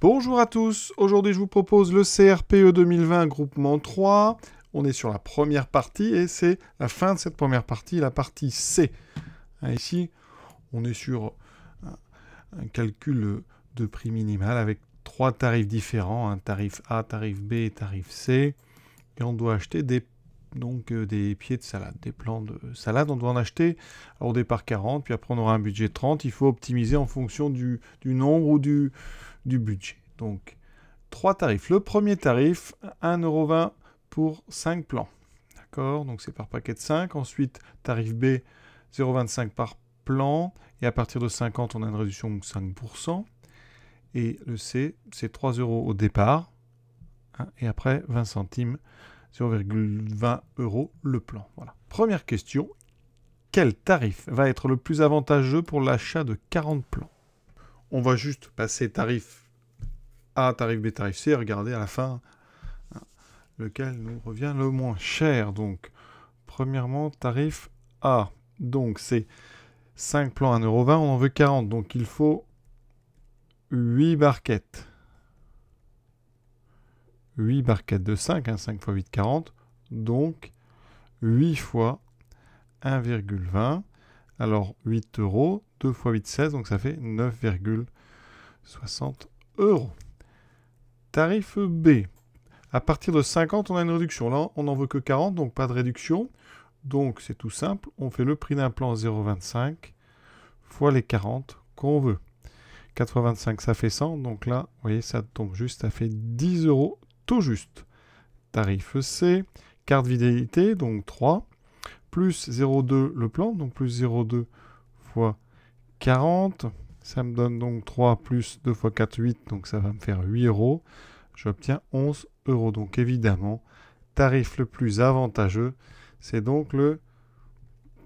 Bonjour à tous, aujourd'hui je vous propose le CRPE 2020 groupement 3. On est sur la première partie et c'est la fin de cette première partie, la partie C. Ici, on est sur un calcul de prix minimal avec trois tarifs différents, un tarif A, tarif B et tarif C. Et on doit acheter des pieds de salade, des plants de salade. On doit en acheter au départ 40, puis après on aura un budget de 30. Il faut optimiser en fonction du nombre ou du budget. Donc, trois tarifs. Le premier tarif, 1,20 € pour 5 plans. D'accord? Donc, c'est par paquet de 5. Ensuite, tarif B, 0,25 par plan. Et à partir de 50, on a une réduction de 5%. Et le C, c'est 3 € au départ. Et après, 20 centimes, 0,20 € le plan. Voilà. Première question. Quel tarif va être le plus avantageux pour l'achat de 40 plans? On va juste passer tarif A, tarif B, tarif C, et regarder à la fin lequel nous revient le moins cher. Donc, premièrement, tarif A. Donc, c'est 5 plans 1,20 €, on en veut 40. Donc, il faut 8 barquettes. 8 barquettes de 5, 5 x 8, 40. Donc, 8 fois 1,20. Alors, 8 €, 2 x 8, 16, donc ça fait 9,60 €. Tarif B. À partir de 50, on a une réduction. Là, on n'en veut que 40, donc pas de réduction. Donc, c'est tout simple. On fait le prix d'un plan 0,25 fois les 40 qu'on veut. 4 x 25, ça fait 100. Donc là, vous voyez, ça tombe juste. Ça fait 10 € tout juste. Tarif C. Carte fidélité, donc 3. Plus 0,2 le plan, donc plus 0,2 fois 40. Ça me donne donc 3 plus 2 fois 4, 8, donc ça va me faire 8 €. J'obtiens 11 €. Donc évidemment, tarif le plus avantageux, c'est donc le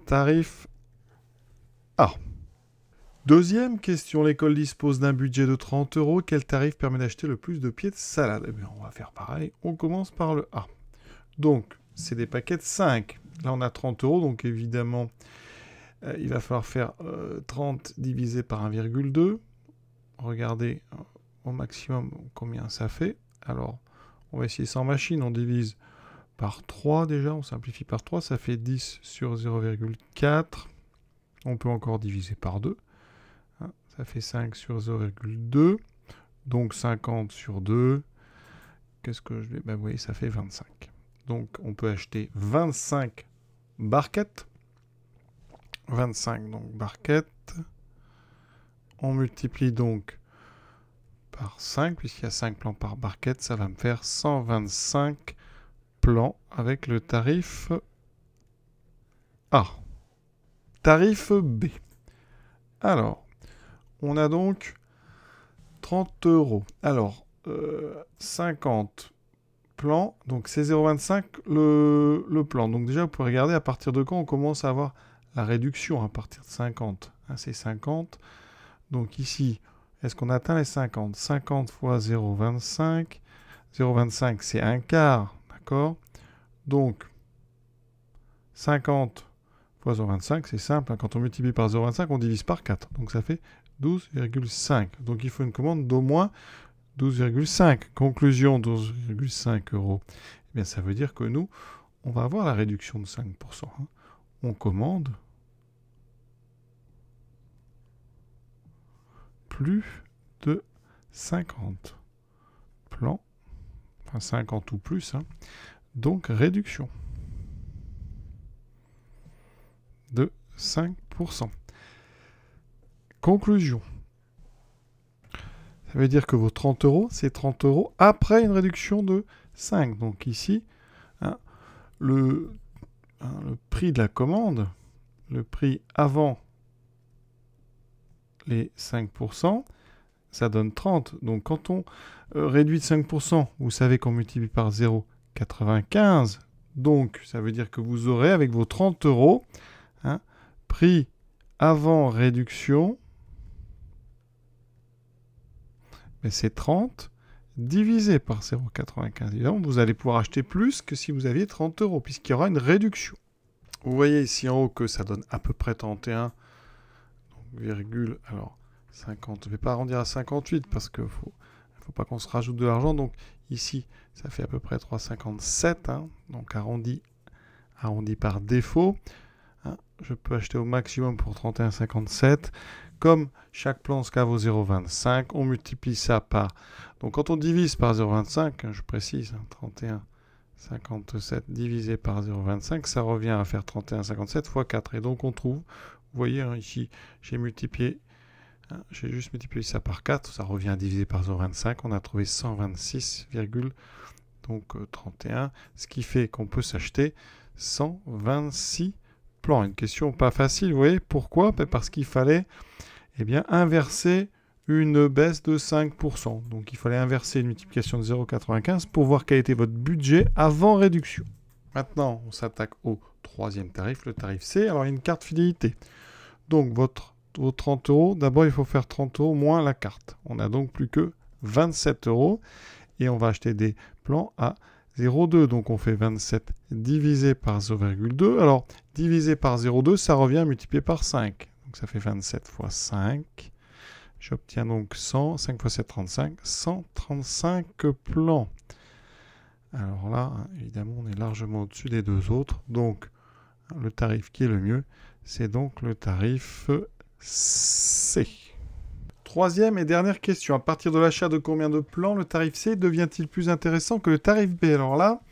tarif A. Deuxième question, l'école dispose d'un budget de 30 €. Quel tarif permet d'acheter le plus de pieds de salade? Eh bien, on va faire pareil. On commence par le A. Donc, c'est des paquets de 5. Là, on a 30 €, donc évidemment, il va falloir faire 30 divisé par 1,2. Regardez au maximum combien ça fait. Alors, on va essayer sans machine. On divise par 3 déjà. On simplifie par 3. Ça fait 10 sur 0,4. On peut encore diviser par 2. Ça fait 5 sur 0,2. Donc 50 sur 2. Qu'est-ce que je vais... Ben, vous voyez, ça fait 25. Donc, on peut acheter 25 barquettes. 25 donc barquettes. On multiplie donc par 5, puisqu'il y a 5 plans par barquette, ça va me faire 125 plans avec le tarif A. Tarif B. Alors, on a donc 30 €. Alors, 50 plans, donc c'est 0,25 le plan. Donc déjà, vous pouvez regarder à partir de quand on commence à avoir la réduction, à partir de 50. C'est 50. Donc ici, est-ce qu'on atteint les 50? 50 fois 0,25. 0,25, c'est un quart, d'accord? Donc, 50 fois 0,25, c'est simple. Quand on multiplie par 0,25, on divise par 4. Donc ça fait 12,5. Donc il faut une commande d'au moins 12,5. Conclusion, 12,5 €. Eh bien, ça veut dire que nous, on va avoir la réduction de 5%. On commande plus de 50 plans, enfin 50 ou plus, donc réduction de 5%. Conclusion. Ça veut dire que vos 30 €, c'est 30 € après une réduction de 5. Donc ici, le prix de la commande, le prix avant les 5%, ça donne 30. Donc quand on réduit de 5%, vous savez qu'on multiplie par 0,95. Donc ça veut dire que vous aurez avec vos 30 €, prix avant réduction, mais c'est 30 divisé par 0,95. Évidemment, vous allez pouvoir acheter plus que si vous aviez 30 €, puisqu'il y aura une réduction. Vous voyez ici en haut que ça donne à peu près 31, donc, virgule, alors 50. Je ne vais pas arrondir à 58 parce qu'il faut pas pas qu'on se rajoute de l'argent. Donc ici, ça fait à peu près 3,57. Hein, donc arrondi par défaut. Hein, je peux acheter au maximum pour 31,57. Comme chaque plan SCA vaut 0,25, on multiplie ça par... Donc quand on divise par 0,25, hein, je précise, hein, 31,57 divisé par 0,25, ça revient à faire 31,57 fois 4. Et donc on trouve, vous voyez hein, ici, j'ai juste multiplié ça par 4, ça revient à diviser par 0,25, on a trouvé 126,31, ce qui fait qu'on peut s'acheter 126 plans. Une question pas facile, vous voyez, pourquoi? Parce qu'il fallait inverser une baisse de 5%. Donc il fallait inverser une multiplication de 0,95 pour voir quel était votre budget avant réduction. Maintenant, on s'attaque au troisième tarif, le tarif C. Alors il y a une carte fidélité. Donc vos 30 euros, d'abord il faut faire 30 euros moins la carte. On n'a donc plus que 27 euros et on va acheter des plans à 0,2. Donc on fait 27 divisé par 0,2. Alors divisé par 0,2, ça revient multiplié par 5. Donc ça fait 27 fois 5. J'obtiens donc 100, 5 fois 7, 35, 135 plans. Alors là, évidemment, on est largement au-dessus des deux autres. Donc, le tarif qui est le mieux, c'est donc le tarif C. Troisième et dernière question. À partir de l'achat de combien de plans le tarif C devient-il plus intéressant que le tarif B? Alors là,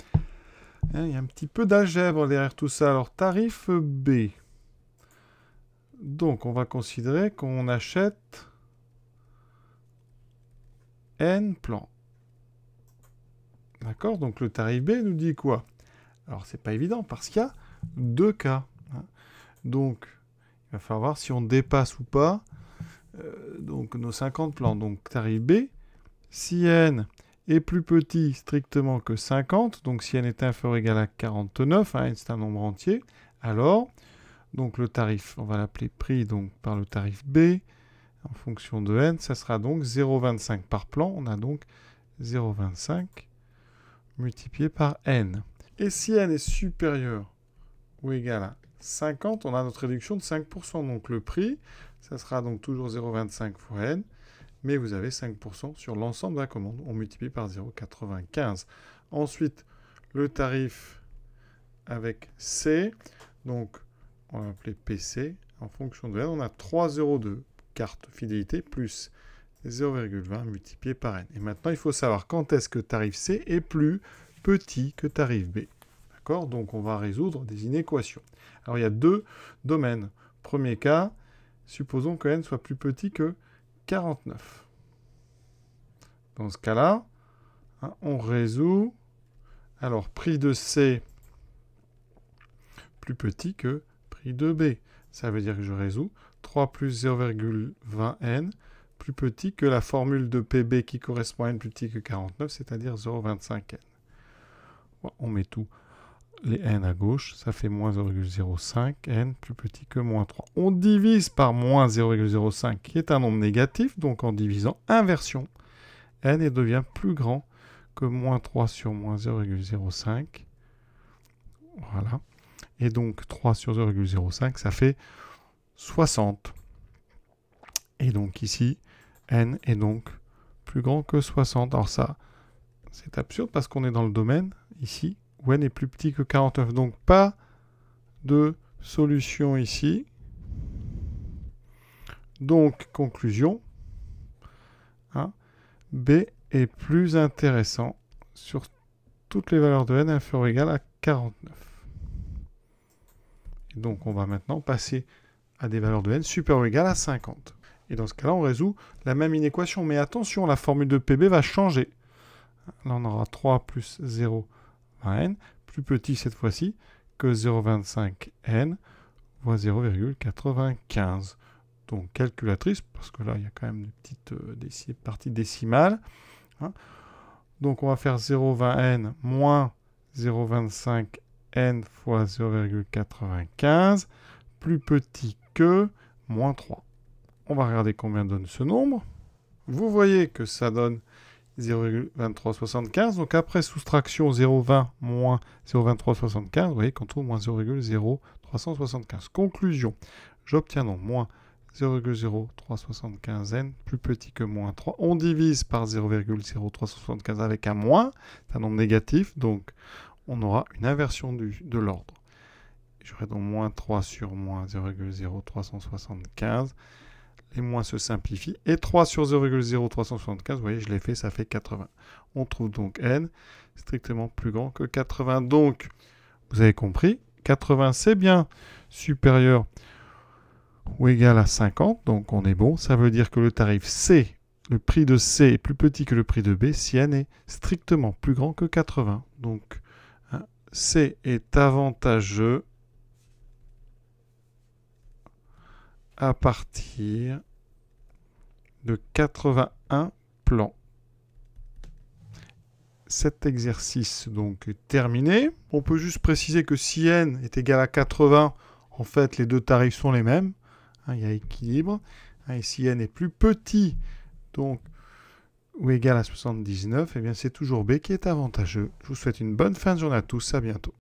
il y a un petit peu d'algèbre derrière tout ça. Alors, tarif B. Donc, on va considérer qu'on achète N plans. D'accord? Donc le tarif B nous dit quoi? Alors c'est pas évident parce qu'il y a deux cas. Hein. Donc il va falloir voir si on dépasse ou pas donc nos 50 plans. Donc tarif B, si N est plus petit strictement que 50, donc si N est inférieur ou égal à 49, hein, N c'est un nombre entier, alors donc le tarif, on va l'appeler prix donc par le tarif B, en fonction de N, ça sera donc 0,25 par plan. On a donc 0,25 multiplié par N. Et si N est supérieur ou égal à 50, on a notre réduction de 5%. Donc le prix, ça sera donc toujours 0,25 fois N, mais vous avez 5% sur l'ensemble de la commande. On multiplie par 0,95. Ensuite, le tarif avec C, donc on va l'appeler PC. En fonction de N, on a 3,02. Carte fidélité plus 0,20 multiplié par N. Et maintenant, il faut savoir quand est-ce que tarif C est plus petit que tarif B. D'accord? Donc, on va résoudre des inéquations. Alors, il y a deux domaines. Premier cas, supposons que N soit plus petit que 49. Dans ce cas-là, hein, on résout. Alors, prix de C plus petit que prix de B. Ça veut dire que je résous 3 plus 0,20N plus petit que la formule de PB qui correspond à N plus petit que 49, c'est-à-dire 0,25N. Bon, on met tous les N à gauche, ça fait moins 0,05, N plus petit que moins 3. On divise par moins 0,05 qui est un nombre négatif, donc en divisant inversion, N devient plus grand que moins 3 sur moins 0,05. Voilà. Et donc 3 sur 0,05, ça fait 60. Et donc ici, N est donc plus grand que 60. Alors ça, c'est absurde parce qu'on est dans le domaine, ici, où N est plus petit que 49. Donc pas de solution ici. Donc, conclusion, hein, B est plus intéressant sur toutes les valeurs de N inférieures ou égales à 49. Et donc, on va maintenant passer à des valeurs de N supérieures ou égales à 50. Et dans ce cas-là, on résout la même inéquation. Mais attention, la formule de PB va changer. Là, on aura 3 plus 0,20N, plus petit cette fois-ci que 0,25N, fois 0,95. Donc, calculatrice, parce que là, il y a quand même des petites parties décimales. Hein. Donc, on va faire 0,20N moins 0,25N fois 0,95, plus petit que moins 3. On va regarder combien donne ce nombre. Vous voyez que ça donne 0,2375. Donc après soustraction 0,20 moins 0,2375, vous voyez qu'on trouve moins 0,0375. Conclusion, j'obtiens donc moins 0,0375n plus petit que moins 3. On divise par 0,0375 avec un moins, c'est un nombre négatif, donc on aura une inversion de l'ordre. J'aurai donc moins 3 sur moins 0,0375. Les moins se simplifient. Et 3 sur 0,0375, vous voyez, je l'ai fait, ça fait 80. On trouve donc n strictement plus grand que 80. Donc, vous avez compris, 80 c'est bien supérieur ou égal à 50, donc on est bon. Ça veut dire que le tarif C, le prix de C est plus petit que le prix de B si n est strictement plus grand que 80. Donc, hein, C est avantageux à partir de 81 plans. Cet exercice donc est terminé. On peut juste préciser que si n est égal à 80, en fait les deux tarifs sont les mêmes. Hein, il y a équilibre. Hein, et si n est plus petit donc, ou égal à 79, eh bien c'est toujours B qui est avantageux. Je vous souhaite une bonne fin de journée à tous. À bientôt.